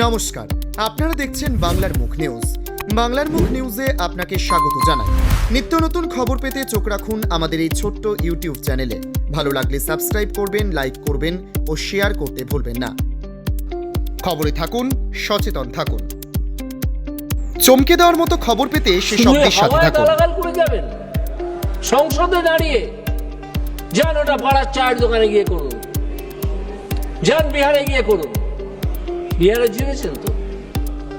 নমস্কার, আপনারা দেখছেন বাংলার মুখ নিউজ। বাংলার মুখ নিউজে আপনাকে স্বাগত জানাই। নিত্য নতুন খবর পেতে চোখ রাখুন আমাদের এই ছোট্ট ইউটিউব চ্যানেলে। ভালো লাগলে সাবস্ক্রাইব করবেন, লাইক করবেন ও শেয়ার করতে ভুলবেন না। খবরে থাকুন, সচেতন থাকুন। চমকে দেওয়ার মতো খবর পেতে সে সবটির সাথে থাকুন। সংসদে দাঁড়িয়ে যান, ওটা পাড়ার চায়ের দোকানে গিয়ে করুন, যান বিহারে গিয়ে করুন। বিহারে জিতেছেন তো,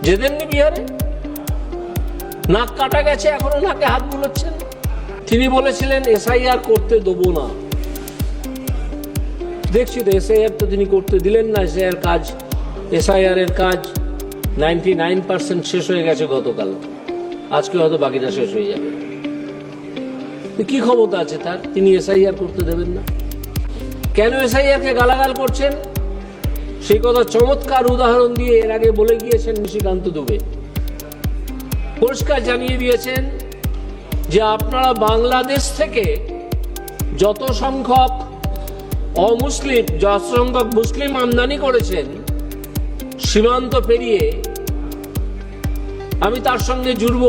যেতেননি বিহারে? নাক কাটা গেছে, এখনো নাকে হাত বুলোচ্ছেন। তিনি বলেছিলেন এসআইআর করতে দেবো না। দেখছি তো এসআইআর তো তিনি করতে দিলেন না। এসআইআর এর কাজ 99% শেষ হয়ে গেছে গতকাল, আজকে হয়তো বাকিটা শেষ হয়ে যাবে। কি ক্ষমতা আছে তার, তিনি এসআইআর করতে দেবেন না? কেন এসআইআর কে গালাগাল করছেন সেই কথা চমৎকার উদাহরণ দিয়ে এর আগে বলে গিয়েছেন নিশিকান্ত দুবে। পরিষ্কার জানিয়ে দিয়েছেন যে আপনারা বাংলাদেশ থেকে যত সংখ্যক মুসলিম আমদানি করেছেন সীমান্ত পেরিয়ে, আমি তার সঙ্গে জুড়ব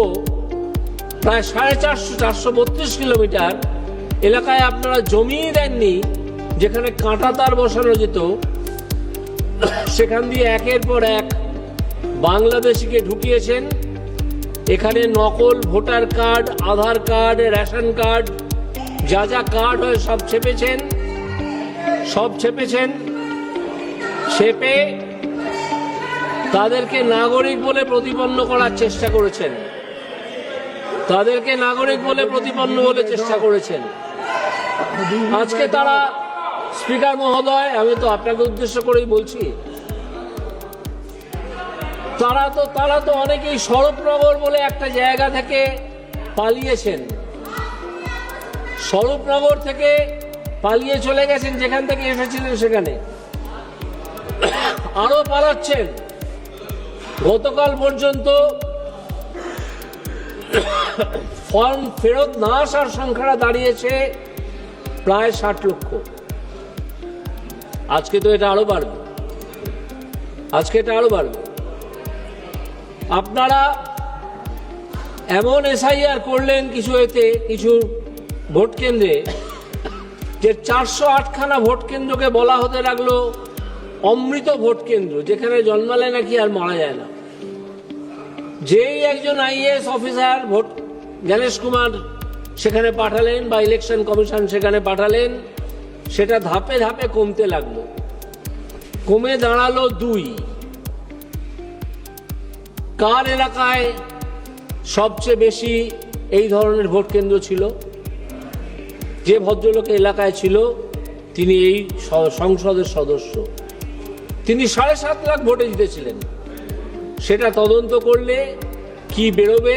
প্রায় 432 কিলোমিটার এলাকায় আপনারা জমিয়ে দেননি, যেখানে কাঁটা তার বসানো যেত। সেখান দিয়ে একের পর এক বাংলাদেশিকে ঢুকিয়েছেন। এখানে নকল ভোটার কার্ড, আধার কার্ড, রেশন কার্ড, যা যা কার্ড হয় সব ছেপেছেন। ছেপে তাদেরকে নাগরিক বলে প্রতিপন্ন করার চেষ্টা করেছেন। আজকে তারা, স্পিকার মহোদয়, আমি তো আপনাকে উদ্দেশ্য করেই বলছি, তারা তো অনেকেই স্বরূপনগর বলে একটা জায়গা থেকে পালিয়েছেন। স্বরূপনগর থেকে পালিয়ে চলে গেছেন, যেখান থেকে এসেছিলেন সেখানে আরো পালাচ্ছেন। গতকাল পর্যন্ত ফর্ম ফেরত না আসার সংখ্যাটা দাঁড়িয়েছে প্রায় 60 লক্ষ। আজকে তো এটা আরো বাড়বে, আপনারা এমন এসআইআর করলেন কিছু ভোট কেন্দ্রে, যে 408খানা ভোট কেন্দ্রকে বলা হতে লাগলো অমৃত ভোট কেন্দ্র, যেখানে জন্মালে নাকি আর মারা যায় না। যেই একজন আইএএস অফিসার জ্ঞানেশ কুমার সেখানে পাঠালেন, বা ইলেকশন কমিশন সেখানে পাঠালেন, সেটা ধাপে ধাপে কমতে লাগলো, কমে দাঁড়ালো 2। কার এলাকায় সবচেয়ে বেশি এই ধরনের ভোট কেন্দ্র ছিল? যে ভদ্রলোকের এলাকায় ছিল তিনি এই সংসদের সদস্য, তিনি 7.5 লাখ ভোটে জিতেছিলেন। সেটা তদন্ত করলে কি বেরোবে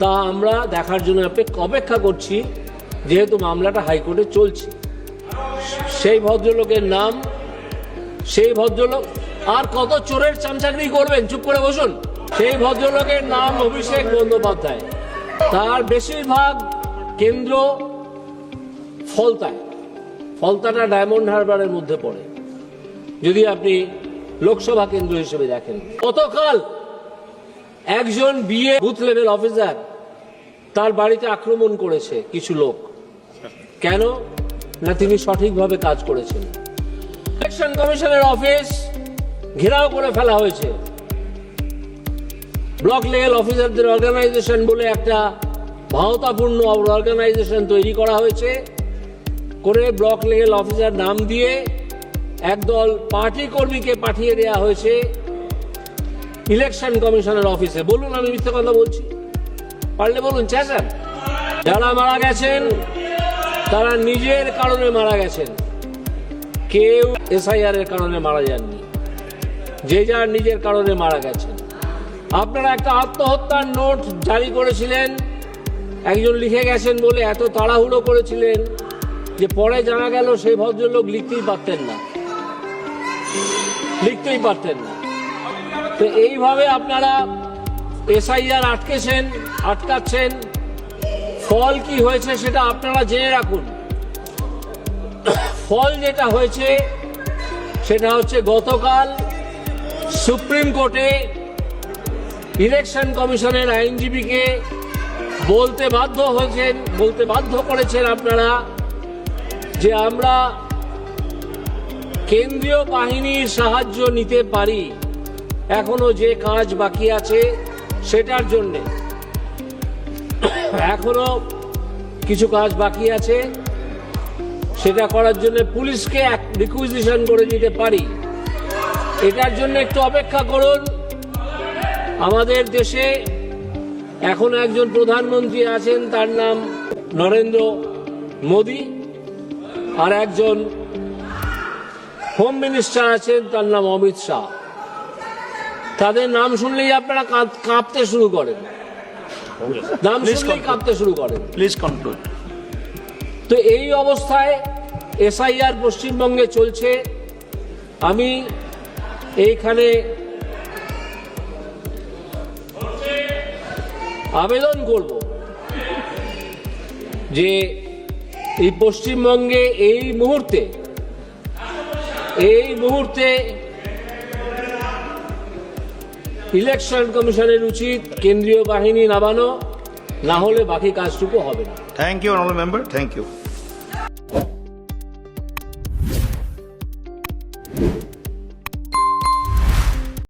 তা আমরা দেখার জন্য অপেক্ষা করছি, যেহেতু মামলাটা হাইকোর্টে চলছে। সেই ভদ্রলোকের নাম, সেই ভদ্রলোক আর কত চোরের চামচাগিরি করবেন, চুপ করে বসুন। সেই ভদ্রলোকের নাম অভিষেক বন্দ্যোপাধ্যায়। তার বেশিরভাগ কেন্দ্র ফলতাটা ডায়মন্ড হারবারের মধ্যে পড়ে, যদি আপনি লোকসভা কেন্দ্র হিসেবে দেখেন। গতকাল একজন বিএ বুথ লেভেল অফিসার, তার বাড়িতে আক্রমণ করেছে কিছু লোক। কেন না, তিনি সঠিকভাবে কাজ করেছেন। ইলেকশন কমিশনের অফিস ঘেরাও করে ফেলা হয়েছে। ব্লক লেভেল অফিসারদের অর্গানাইজেশন বলে একটা ভাওতাপূর্ণ অর্গানাইজেশন তৈরি করা হয়েছে, করে ব্লক লেভেল অফিসার নাম দিয়ে একদল পার্টি কর্মীকে পাঠিয়ে দেওয়া হয়েছে ইলেকশন কমিশনের অফিসে। বলুন আমি মিথ্যে কথা বলছি? পারলে বলুন, চেঁচান। যারা মারা গেছেন তারা নিজের কারণে মারা গেছেন, কেউ এসআইআর এর কারণে মারা যাননি। যে যার নিজের কারণে মারা গেছেন। আপনারা একটা আত্মহত্যার নোট জারি করেছিলেন, একজন লিখে গেছেন বলে এত তাড়াহুড়ো করেছিলেন যে পরে জানা গেল সেই ভদ্রলোক লিখতেই পারতেন না। তো এইভাবে আপনারা এসআইআর আটকাচ্ছেন। ফল কি হয়েছে সেটা আপনারা জেনে রাখুন। ফল যেটা হয়েছে সেটা হচ্ছে গতকাল সুপ্রিম কোর্টে ইলেকশন কমিশনের আইনজীবীকে বলতে বাধ্য করেছেন আপনারা যে আমরা কেন্দ্রীয় বাহিনীর সাহায্য নিতে পারি, এখনো যে কাজ বাকি আছে সেটার জন্য এখনো কিছু কাজ বাকি আছে, সেটা করার জন্য পুলিশকে রিকুইজিশন করে দিতে পারি। এটার জন্য একটু অপেক্ষা করুন। আমাদের দেশে এখন একজন প্রধানমন্ত্রী আছেন, তার নাম নরেন্দ্র মোদী, আর একজন হোম মিনিস্টার আছেন, তার নাম অমিত শাহ। তাদের নাম শুনলেই আপনারা কাঁপতে শুরু করেন, নাম শুনলেই কাঁপতে শুরু করেন। Please conclude. তো এই অবস্থায় এসআইআর পশ্চিমবঙ্গে চলছে। আমি এইখানে আবেদন করব যে এই পশ্চিমবঙ্গে এই মুহূর্তে ইলেকশন কমিশনের উচিত কেন্দ্রীয় বাহিনী নামানো, না হলে বাকি কাজটুকু হবে না। Thank you honourable member, thank you.